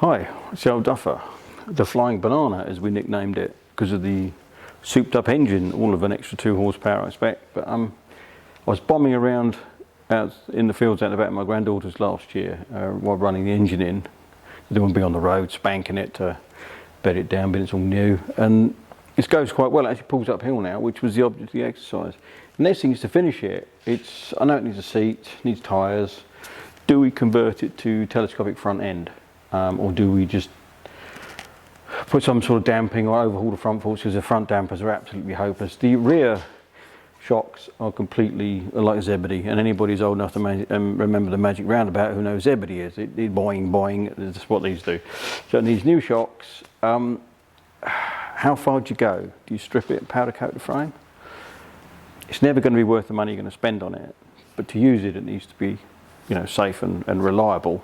Hi, it's the old Duffer, the Flying Banana as we nicknamed it because of the souped up engine, all of an extra 2 horsepower I expect. But I was bombing around out in the fields out the back of my granddaughter's last year while running the engine in. They wouldn't be on the road, spanking it to bed it down, but it's all new. And it goes quite well, it actually pulls uphill now, which was the object of the exercise. The next thing is to finish it. I know it needs a seat, needs tyres. Do we convert it to telescopic front end? Or do we just put some sort of damping or overhaul the front forks, because the front dampers are absolutely hopeless. The rear shocks are completely like Zebedee, and anybody who's old enough to remember the Magic Roundabout who knows Zebedee is. It boing, boing, that's what these do. So it needs new shocks. How far do you go? Do you strip it and powder coat the frame? It's never going to be worth the money you're going to spend on it, but to use it, it needs to be, safe and reliable.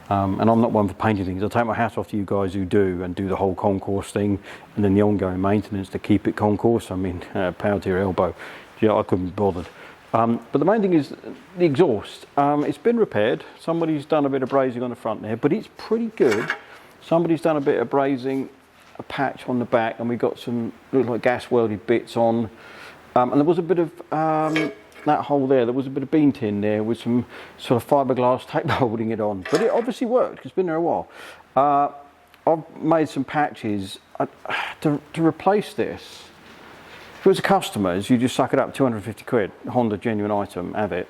And I'm not one for painting things. I take my hat off to you guys who do the whole concourse thing, and then the ongoing maintenance to keep it concourse. I mean, power to your elbow. Yeah, I couldn't be bothered. But the main thing is the exhaust. It's been repaired. Somebody's done a bit of brazing on the front there, but it's pretty good. Somebody's done a bit of brazing, a patch on the back, and we got some look like gas welded bits on. And there was a bit of that hole there was a bit of bean tin there with some sort of fiberglass tape holding it on, but it obviously worked. It's been there a while. I've made some patches to replace this. If it was a customer's, you just suck it up, 250 quid, Honda genuine item, have it.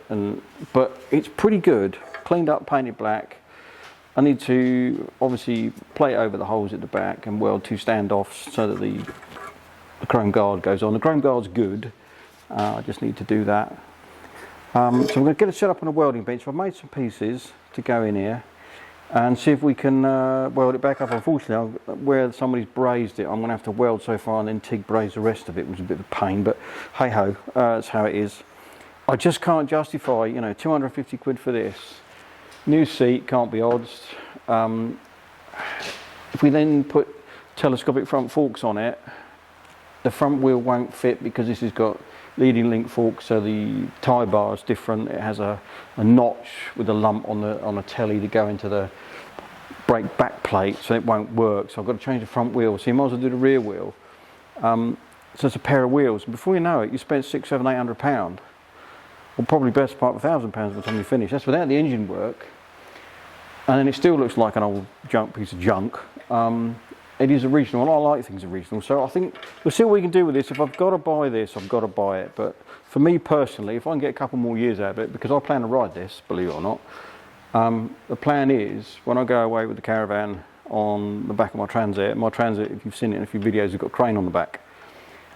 But it's pretty good, cleaned up, painted black. I need to obviously plate over the holes at the back and weld 2 standoffs so that the chrome guard goes on. The chrome guard's good. I just need to do that. So I'm going to get it set up on a welding bench. I've made some pieces to go in here and see if we can weld it back up. Unfortunately, where somebody's brazed it, I'm going to have to weld so far and then TIG braze the rest of it, which is a bit of a pain, but hey ho, that's how it is. I just can't justify, 250 quid for this. New seat, can't be odds. If we then put telescopic front forks on it, the front wheel won't fit because this has got leading link forks, so the tie bar is different. It has a notch with a lump on a telly to go into the brake back plate, so it won't work. So I've got to change the front wheel. So you might as well do the rear wheel. So it's a pair of wheels. And before you know it, you spend £600, £700, £800, or probably best part of £1,000 by the time you finish. That's without the engine work, and then it still looks like an old piece of junk. It is original, and I like things original, so I think we'll see what we can do with this. If I've got to buy this, I've got to buy it. But for me personally, if I can get a couple more years out of it, because I plan to ride this, believe it or not, the plan is when I go away with the caravan on the back of my Transit, if you've seen it in a few videos, has got a crane on the back.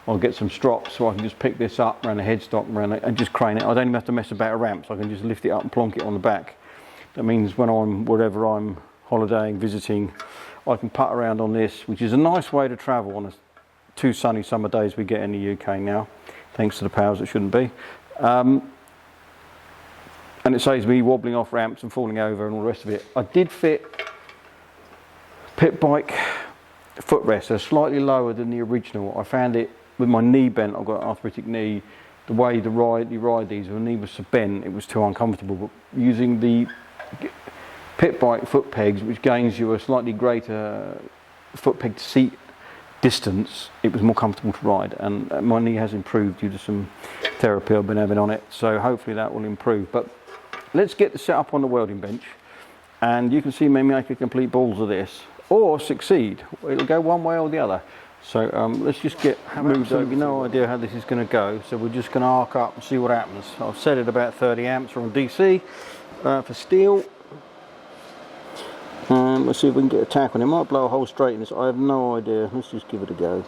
I'll get some strops so I can just pick this up around the headstock and just crane it. I don't even have to mess about a ramp, so I can just lift it up and plonk it on the back. That means when wherever I'm holidaying, visiting, I can putt around on this, which is a nice way to travel on 2 sunny summer days we get in the UK now, thanks to the powers that shouldn't be. And it saves me wobbling off ramps and falling over and all the rest of it. I did fit pit bike footrests, they're slightly lower than the original. I found it with my knee bent, I've got an arthritic knee, the way you ride these, when the knee was so bent, it was too uncomfortable. But using the pit bike foot pegs, which gains you a slightly greater foot peg to seat distance, it was more comfortable to ride, and my knee has improved due to some therapy I've been having on it, so hopefully that will improve. But let's get the set up on the welding bench, and you can see me make a complete balls of this, or succeed. It'll go one way or the other. So let's just get moved over. No idea how this is going to go, so we're just going to arc up and see what happens. I've set it about 30 amps from DC for steel. Let's see if we can get a tack on it. Might blow a hole straight in this, I have no idea. Let's just give it a go.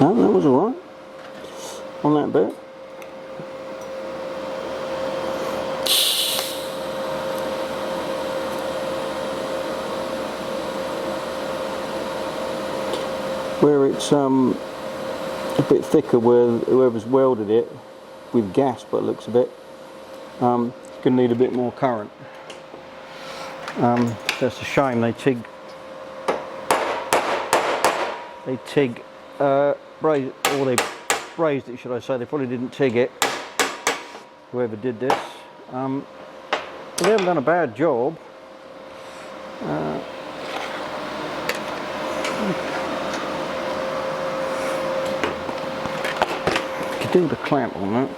Oh, that was alright on that bit. Where it's a bit thicker, where whoever's welded it with gas, but it looks a bit, it's going to need a bit more current. That's a shame. They brazed it, should I say. They probably didn't TIG it, whoever did this. They haven't done a bad job. You do the clamp on that.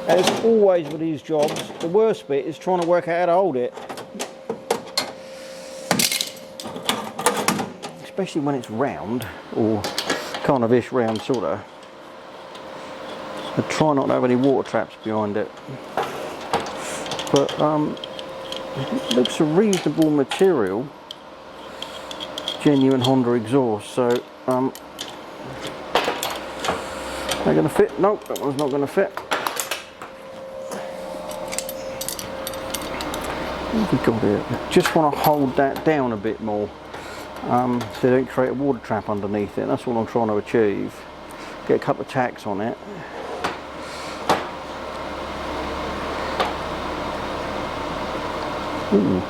As always with these jobs, the worst bit is trying to work out how to hold it. Especially when it's round, or kind of ish round sort of. So try not to have any water traps behind it. But it looks a reasonable material. Genuine Honda exhaust, so they're going to fit. Nope, that one's not going to fit. What have we got here? Just want to hold that down a bit more, so they don't create a water trap underneath it. That's what I'm trying to achieve. Get a couple of tacks on it. Ooh.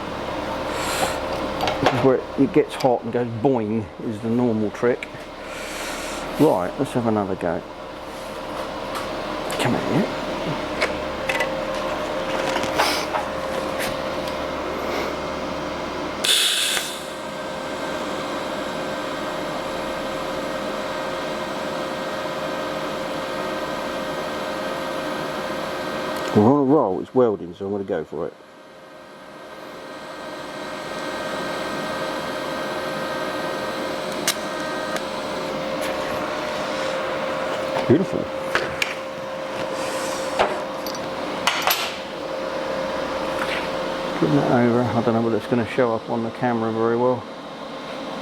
This is where it gets hot and goes boing, is the normal trick. Right, let's have another go. Come on here. We're on a roll, it's welding, so I'm going to go for it. Beautiful. Putting that over, I don't know whether it's going to show up on the camera very well.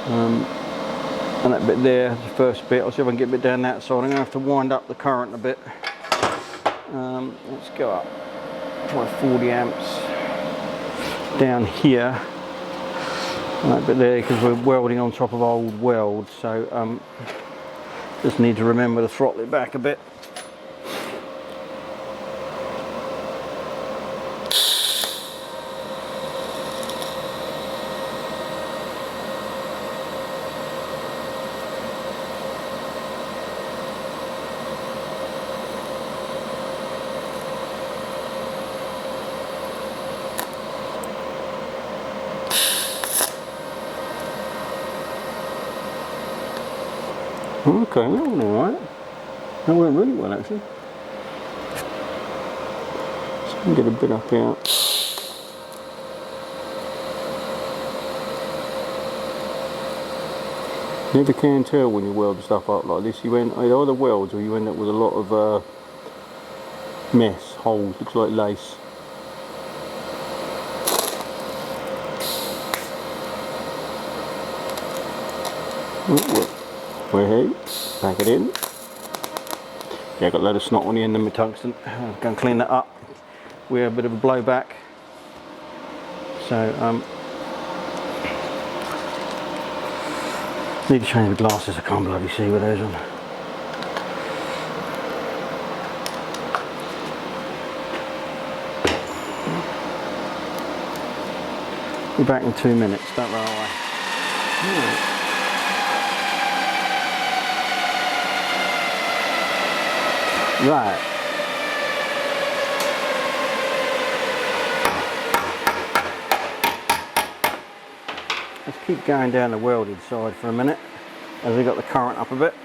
And that bit there, the first bit, I'll see if I can get a bit down that side. I'm going to have to wind up the current a bit. Let's go up by 40 amps down here. And that bit there, because we're welding on top of old welds, so just need to remember to throttle it back a bit. Okay, that went alright. That went really well actually. So I can get a bit up here. You never can tell when you weld stuff up like this. You either welds or you end up with a lot of mess, holes, looks like lace. Hey, back it in. Yeah, I got a load of snot on the end of my tungsten. I'm going to clean that up. We have a bit of a blowback. So, need to change the glasses. I can't bloody see with those on. Be back in 2 minutes. Don't run away. Right. Right. Let's keep going down the welded side for a minute as we got the current up a bit.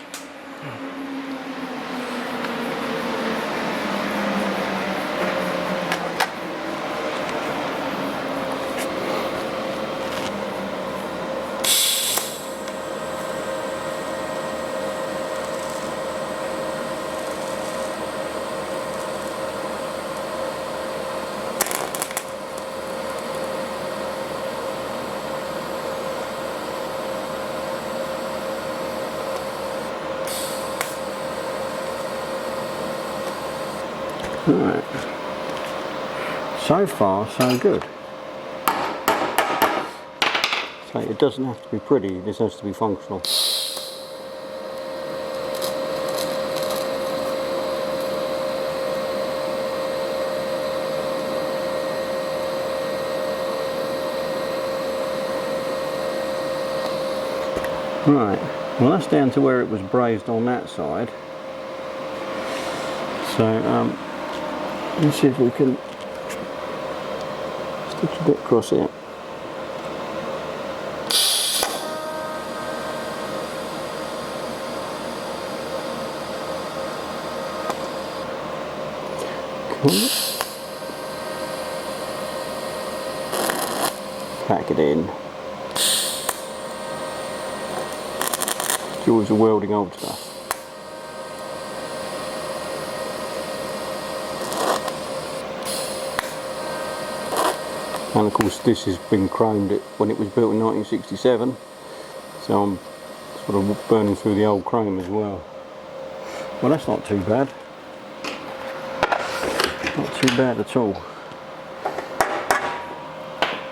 Right. So far, so good. So it doesn't have to be pretty, this has to be functional. Right, well that's down to where it was brazed on that side. So let's see if we can stick a bit across here. Pack it in. Joys of welding old stuff. And of course this has been chromed when it was built in 1967, so I'm sort of burning through the old chrome as well. Well, that's not too bad. Not too bad at all.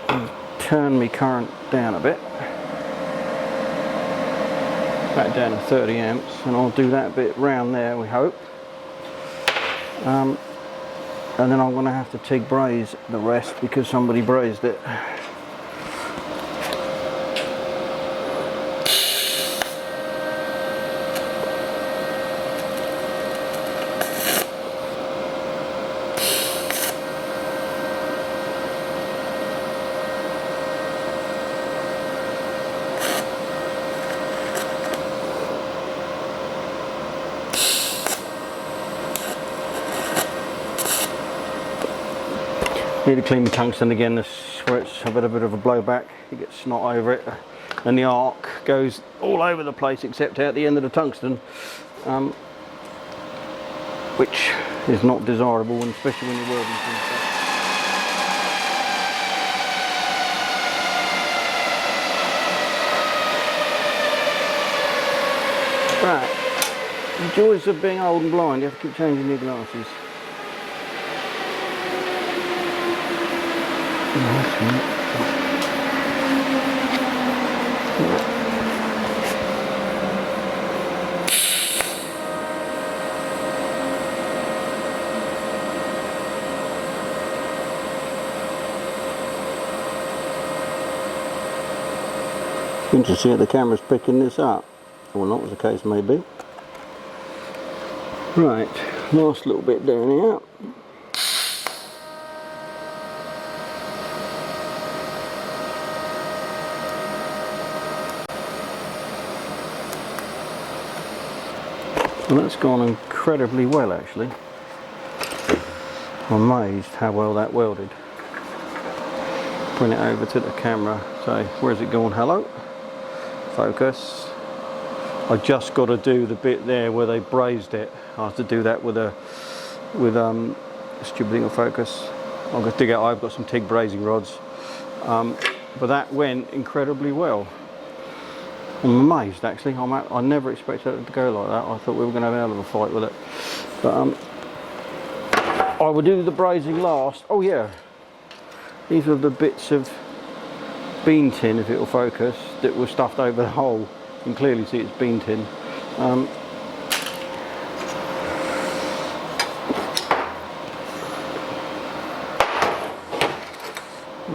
I'll turn my current down a bit. Back down to 30 amps, and I'll do that bit round there, we hope. And then I'm going to have to TIG braze the rest because somebody brazed it. Need to clean the tungsten again. This where it's had a bit of a blowback. You get snot over it, and the arc goes all over the place except out the end of the tungsten, which is not desirable, and especially when you're welding things. Right, the joys of being old and blind. You have to keep changing your glasses. Interesting to see how the camera's picking this up, or not, as the case may be. Right, last little bit down here. Well, that's gone incredibly well, actually. I'm amazed how well that welded. Bring it over to the camera. So, where's it gone? Hello? Focus. I just got to do the bit there where they brazed it. I have to do that with a stupid thing of focus. I'll go dig out. I've got some TIG brazing rods, but that went incredibly well. I'm amazed, actually. I never expected it to go like that. I thought we were going to have a hell of a fight with it. But I will do the brazing last. Oh yeah, these are the bits of bean tin, if it will focus, that were stuffed over the hole. You can clearly see it's bean tin.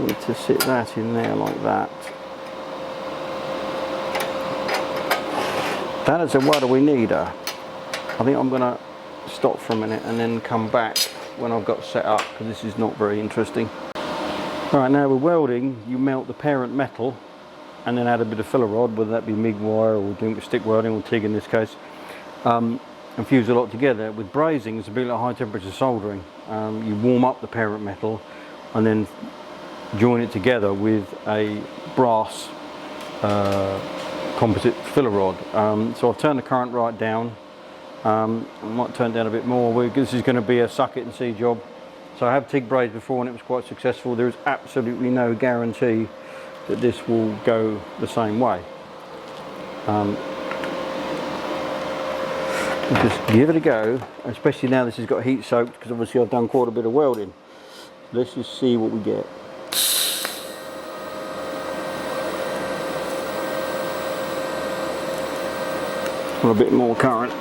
Need to sit that in there like that. That is a what do we need her. I think I'm going to stop for a minute and then come back when I've got set up, because this is not very interesting. Right, now with welding, you melt the parent metal and then add a bit of filler rod, whether that be MIG wire or doing stick welding or TIG in this case, and fuse a lot together. With brazing, it's a bit like high temperature soldering. You warm up the parent metal and then join it together with a brass composite filler rod. So I've turned the current right down. I might turn it down a bit more. This is going to be a suck it and see job. So I have TIG brazed before and it was quite successful. There is absolutely no guarantee that this will go the same way. Just give it a go, especially now this has got heat soaked, because obviously I've done quite a bit of welding. Let's just see what we get. A bit more current.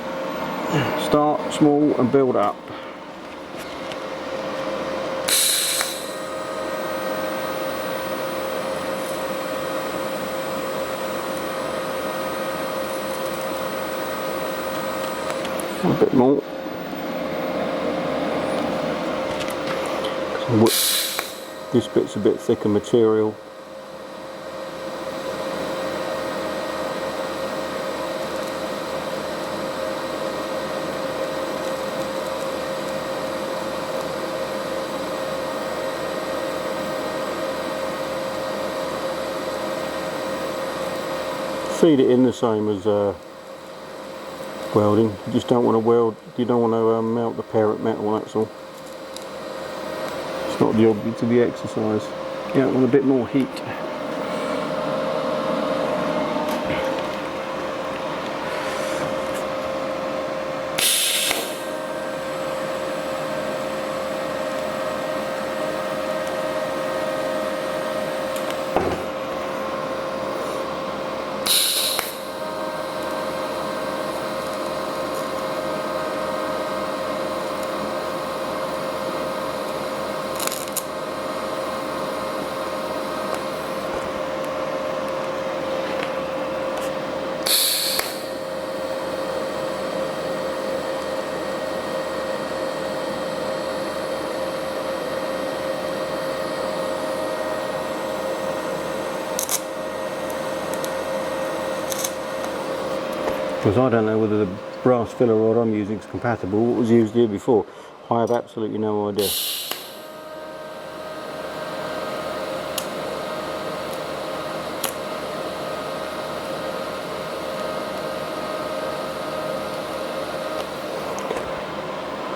Start small and build up. A bit more. This bit's a bit thicker material. Feed it in the same as welding. You just don't want to weld. You don't want to melt the parent metal. That's all. It's not the object of the exercise. Yeah, want a bit more heat. Because I don't know whether the brass filler rod I'm using is compatible. What was used here before? I have absolutely no idea.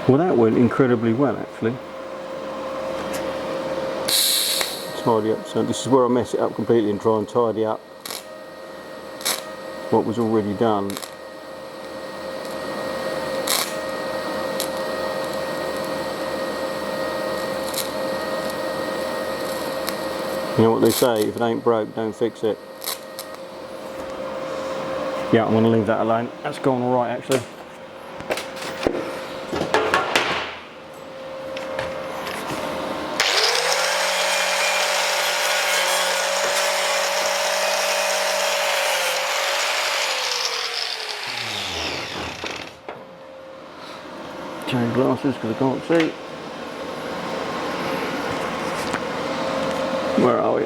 Well, that went incredibly well, actually. Tidy up. So this is where I mess it up completely and try and tidy up what was already done. You know what they say, if it ain't broke, don't fix it. Yeah, I'm going to leave that alone. That's gone all right, actually. Change glasses because I can't see. Where are we?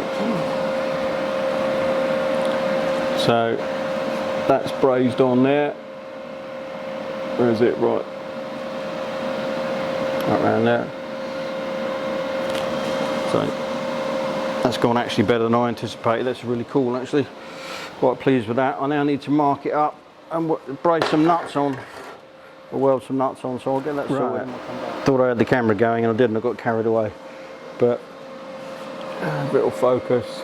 So that's brazed on there. Where is it? Right around there. So that's gone actually better than I anticipated. That's really cool, actually. Quite pleased with that. I now need to mark it up and brace some nuts on, or weld some nuts on. So I'll get that sorted. Thought I had the camera going and I didn't. I got carried away. But little focus.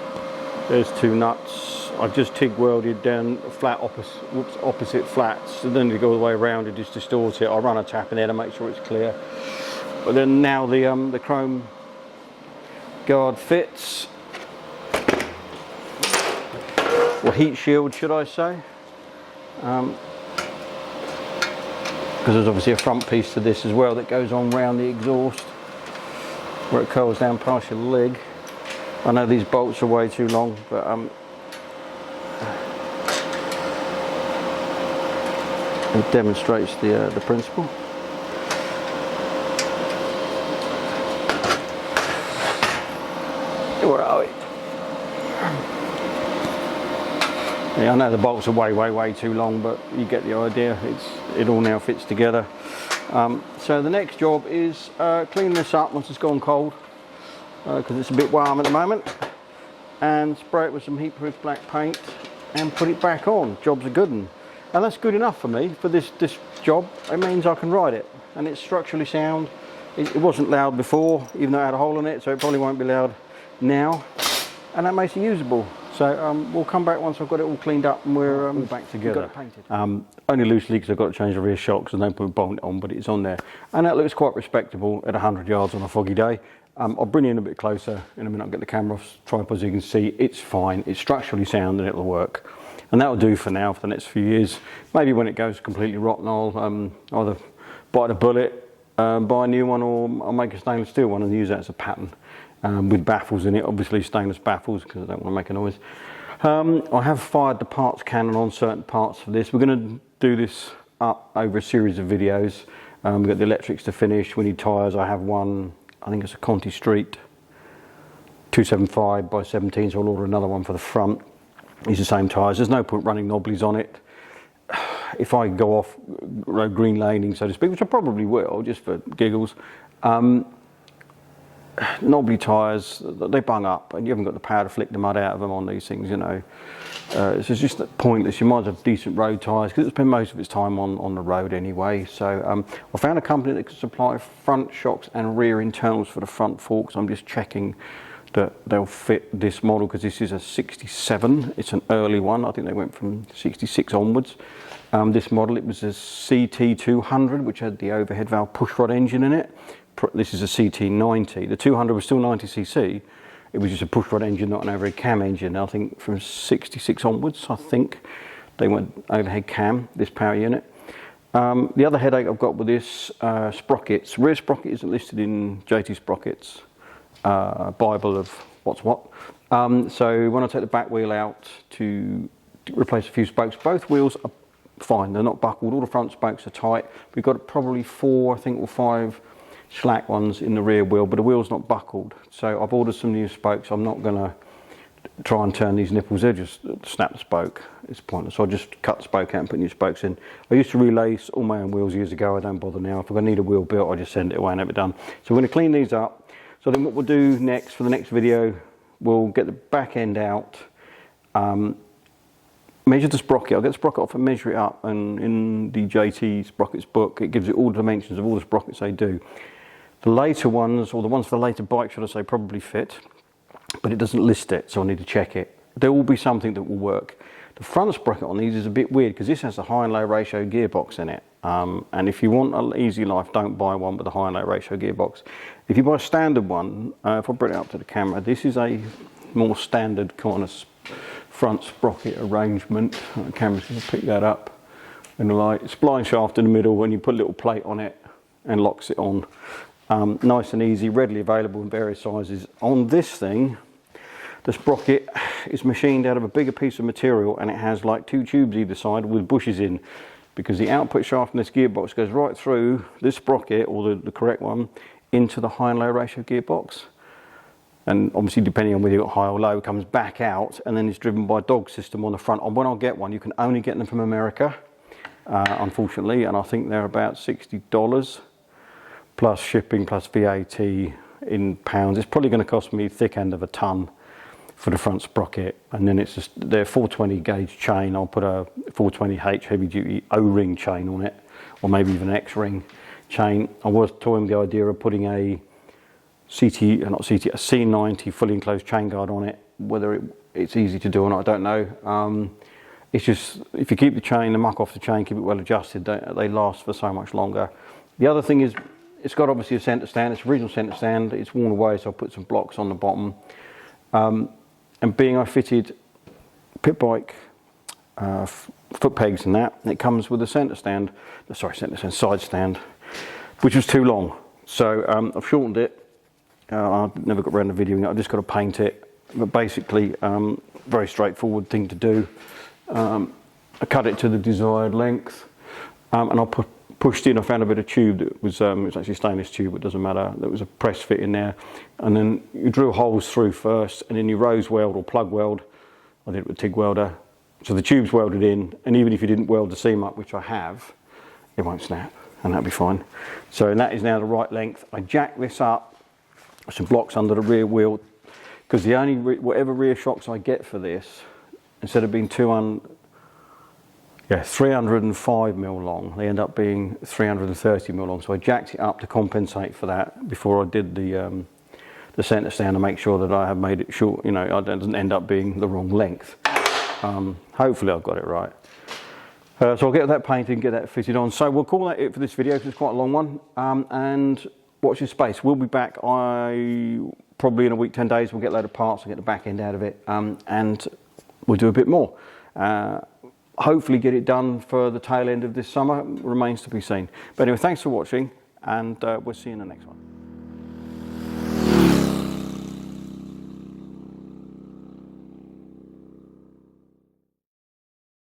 There's two nuts. I've just TIG welded down flat opposite flats, and then to go all the way around and just distort it. I run a tap in there to make sure it's clear. But then now the chrome guard fits, or heat shield, should I say? Because there's obviously a front piece to this as well that goes on round the exhaust, where it curls down past your leg. I know these bolts are way too long, but it demonstrates the principle. Where are we? Yeah, I know the bolts are way too long, but you get the idea. It all now fits together. So the next job is clean this up once it's gone cold, because it's a bit warm at the moment, and spray it with some heat-proof black paint and put it back on. Job's a good one, and that's good enough for me for this job. It means I can ride it, and it's structurally sound. It wasn't loud before, even though it had a hole in it, so it probably won't be loud now, and that makes it usable. So we'll come back once I've got it all cleaned up and we're all back together. Got it painted. Only loosely because I've got to change the rear shocks and no point bolting it on, but it's on there, and that looks quite respectable at 100 yards on a foggy day. I'll bring you in a bit closer in a minute. I'll get the camera off tripod so you can see. It's fine, it's structurally sound, and it'll work. And that'll do for now, for the next few years. Maybe when it goes completely rotten, I'll either bite the bullet, buy a new one, or I'll make a stainless steel one and use that as a pattern. With baffles in it, obviously stainless baffles, because I don't want to make a noise. I have fired the parts cannon on certain parts for this. We're going to do this up over a series of videos. We've got the electrics to finish. We need tyres. I have one, I think it's a Conti Street 275 by 17, so I'll order another one for the front. Use the same tyres. There's no point running knobblies on it. If I go off green laning, so to speak, which I probably will, just for giggles, knobbly tyres, they bung up, and you haven't got the power to flick the mud out of them on these things, you know. So it's just pointless. You might have decent road tyres, because it's been most of its time on the road anyway. So I found a company that can supply front shocks and rear internals for the front forks. I'm just checking that they'll fit this model, because this is a 67. It's an early one. I think they went from 66 onwards. This model, it was a CT200, which had the overhead valve pushrod engine in it. This is a CT90. The 200 was still 90cc. It was just a pushrod engine, not an overhead cam engine. I think from 66 onwards, I think they went overhead cam, this power unit. The other headache I've got with this, sprockets. Rear sprocket isn't listed in JT Sprockets Bible of what's what. So when I take the back wheel out to replace a few spokes, both wheels are fine. They're not buckled. All the front spokes are tight. We've got probably 4, I think, or 5 slack ones in the rear wheel, but the wheel's not buckled. So I've ordered some new spokes. I'm not going to try and turn these nipples. They're just snap the spoke. It's pointless. So I just cut the spoke out and put new spokes in. I used to relace all my own wheels years ago. I don't bother now. If I need a wheel built, I just send it away and have it done. So we're going to clean these up. So then what we'll do next, for the next video, we'll get the back end out, measure the sprocket. I'll get the sprocket off and measure it up, and in the JT Sprockets book, it gives you all the dimensions of all the sprockets they do. The later ones, or the ones for the later bikes, should I say, probably fit, but it doesn't list it, so I need to check it. There will be something that will work. The front sprocket on these is a bit weird, because this has a high and low ratio gearbox in it. And if you want an easy life, don't buy one with a high and low ratio gearbox. If you buy a standard one, if I bring it up to the camera, this is a more standard kind of front sprocket arrangement. The camera's going to pick that up in the light. Spline shaft in the middle, when you put a little plate on it and locks it on. Nice and easy, readily available in various sizes. On this thing, the sprocket is machined out of a bigger piece of material, and it has like 2 tubes either side with bushes in, because the output shaft in this gearbox goes right through this sprocket, or the correct one, into the high and low ratio gearbox. And obviously, depending on whether you've got high or low, it comes back out, and then it's driven by a dog system on the front. And when I get one, you can only get them from America, unfortunately, and I think they're about $60 plus shipping plus VAT in pounds. It's probably going to cost me thick end of a ton for the front sprocket, and then it's just their 420 gauge chain. I'll put a 420H heavy duty O-ring chain on it, or maybe even an X-ring chain. I was toying with the idea of putting a C90 fully enclosed chain guard on it. Whether it's easy to do or not, I don't know. It's just, if you keep the chain, the muck off the chain, keep it well adjusted, they last for so much longer. The other thing is, it's got obviously a centre stand. It's original centre stand. It's worn away, so I put some blocks on the bottom. And being I fitted pit bike foot pegs and that, it comes with a centre stand, side stand, which was too long. So I've shortened it. I never got around to videoing it. I've just got to paint it. But basically, very straightforward thing to do. I cut it to the desired length, and I pushed in. I found a bit of tube that was it's actually stainless tube, it doesn't matter. There was a press fit in there, and then you drill holes through first, and then you rose weld or plug weld. I did it with a TIG welder, so the tube's welded in, and even if you didn't weld the seam up, which I have, it won't snap, and that'll be fine. So that is now the right length. I jack this up, some blocks under the rear wheel, because the only whatever rear shocks I get for this, instead of being 305 mil long, they end up being 330 mil long. So I jacked it up to compensate for that before I did the centre stand, to make sure that I have made it short, you know, it doesn't end up being the wrong length. Hopefully I've got it right. So I'll get that painted and get that fitted on. So we'll call that it for this video, because it's quite a long one. And watch this space. We'll be back. Probably in a week, 10 days, we'll get a load of parts, we'll get the back end out of it, and we'll do a bit more. Hopefully get it done for the tail end of this summer. Remains to be seen. But anyway, thanks for watching, and we'll see you in the next one.